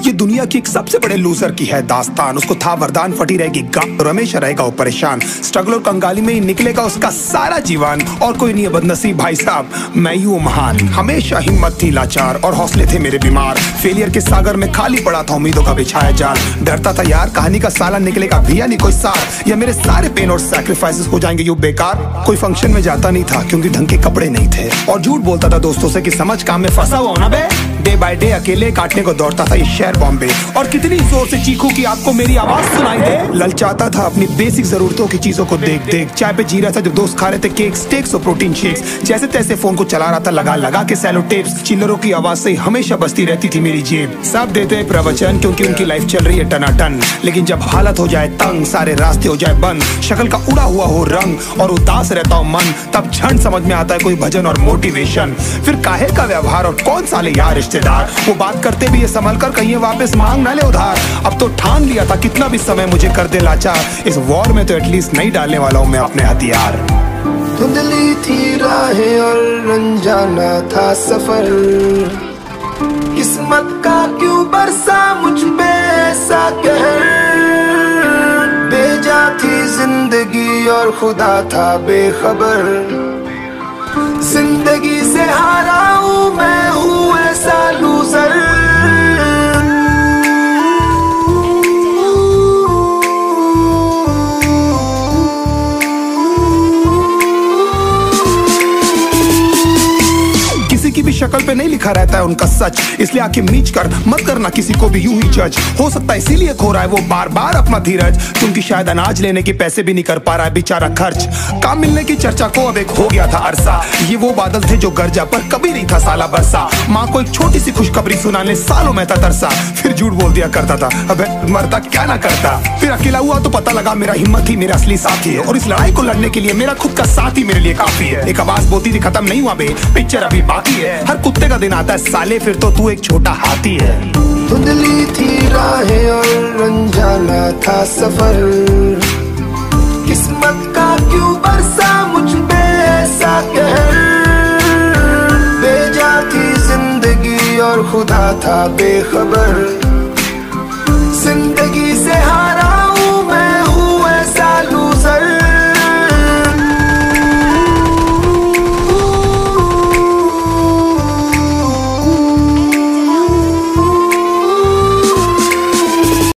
ये दुनिया की एक सबसे बड़े लूजर की है दास्तान। उसको था वरदान, फटी रहेगी गांठ और हमेशा रहेगा वो परेशान। स्ट्रगल और कंगाली में ही निकलेगा उसका सारा जीवन। और कोई नहीं है बदनसीब भाई साहब, मैं ही हूँ महान। हमेशा हिम्मत थी लाचार और हौसले थे मेरे बीमार। फेलियर के सागर में खाली पड़ा था उम्मीदों का बिछाया जाल। डरता था यार कहानी का साला निकलेगा भी या नहीं कोई सार, या मेरे सारे पेन और सैक्रिफाइसेस हो जाएंगे यूं बेकार। कोई फंक्शन में जाता नहीं था क्योंकि ढंग के कपड़े नहीं थे, और झूठ बोलता था दोस्तों से कि समझ काम में फंसा हुआ ना बे। डे बाय डे अकेले काटने को दौड़ता था ये शहर बॉम्बे। और कितनी जोर से चीखूं कि आपको मेरी आवाज सुनाई दे। ललचाता था अपनी बेसिक जरूरतों की चीजों को देख देख। चाय पे जी रहा था जब दोस्त खा रहे थे केक, स्टेक्स और प्रोटीन शेक्स। जैसे तैसे फोन को चला रहा था लगा लगा के सैलो टेप्स। चिल्लरों की आवाज से हमेशा बजती रहती थी मेरी जेब। सब देते हैं प्रवचन क्योंकि उनकी लाइफ चल रही है टनाटन, लेकिन जब हालत हो जाए तंग, सारे रास्ते हो जाए बंद, शक्ल का उड़ा हुआ हो रंग और उदास रहता हो मन, तब क्षण समझ में आता है कोई भजन और मोटिवेशन। फिर काहे का व्यवहार और कौन साले यार रिश्तेदार, वो बात करते भी ये संभल कर कहीं वापस मांग ना ले उधार। अब तो ठान लिया था कितना भी समय मुझे कर दे लाचार, इस वॉर में तो एटलीस्ट नहीं डालने वाला हूँ मैं अपने हथियार। धुंधली थी राहें और अनजाना था सफर, किस्मत का क्यों बरसा मुझ पे ऐसा कहर। बेजा थी जिंदगी और खुदा था बेखबर, जिंदगी से हारा हूँ मैं, हूँ ऐसा लूजर। की भी शक्ल पे नहीं लिखा रहता है उनका सच, इसलिए आंखें मीच कर मत करना किसी को भी यूं ही जज। हो सकता है इसीलिए खो रहा है वो बार बार अपना धीरज, क्योंकि शायद अनाज लेने के पैसे भी नहीं कर पा रहा है बेचारा खर्च। काम मिलने की चर्चा को अब एक हो गया था अरसा, ये वो बादल थे जो गरजा पर कभी नहीं था साला बरसा। माँ को एक छोटी सी खुशखबरी सुनाने सालों में था तरसा, फिर झूठ बोल दिया करता था अबे मरता क्या ना करता। फिर अकेला हुआ तो पता लगा मेरा हिम्मत ही मेरा असली साथी है, और इस लड़ाई को लड़ने के लिए मेरा खुद का साथ ही मेरे लिए काफी है। एक आवाज बोलती थी खत्म नहीं हुआ बे, पिक्चर अभी बाकी है। हर कुत्ते का दिन आता है साले, फिर तो तू एक छोटा हाथी है। धुंधली थी राहें और अनजाना था सफर, किस्मत का क्यों बरसा मुझ पे ऐसा कहर। बेजा थी जिंदगी और खुदा था बेखबर,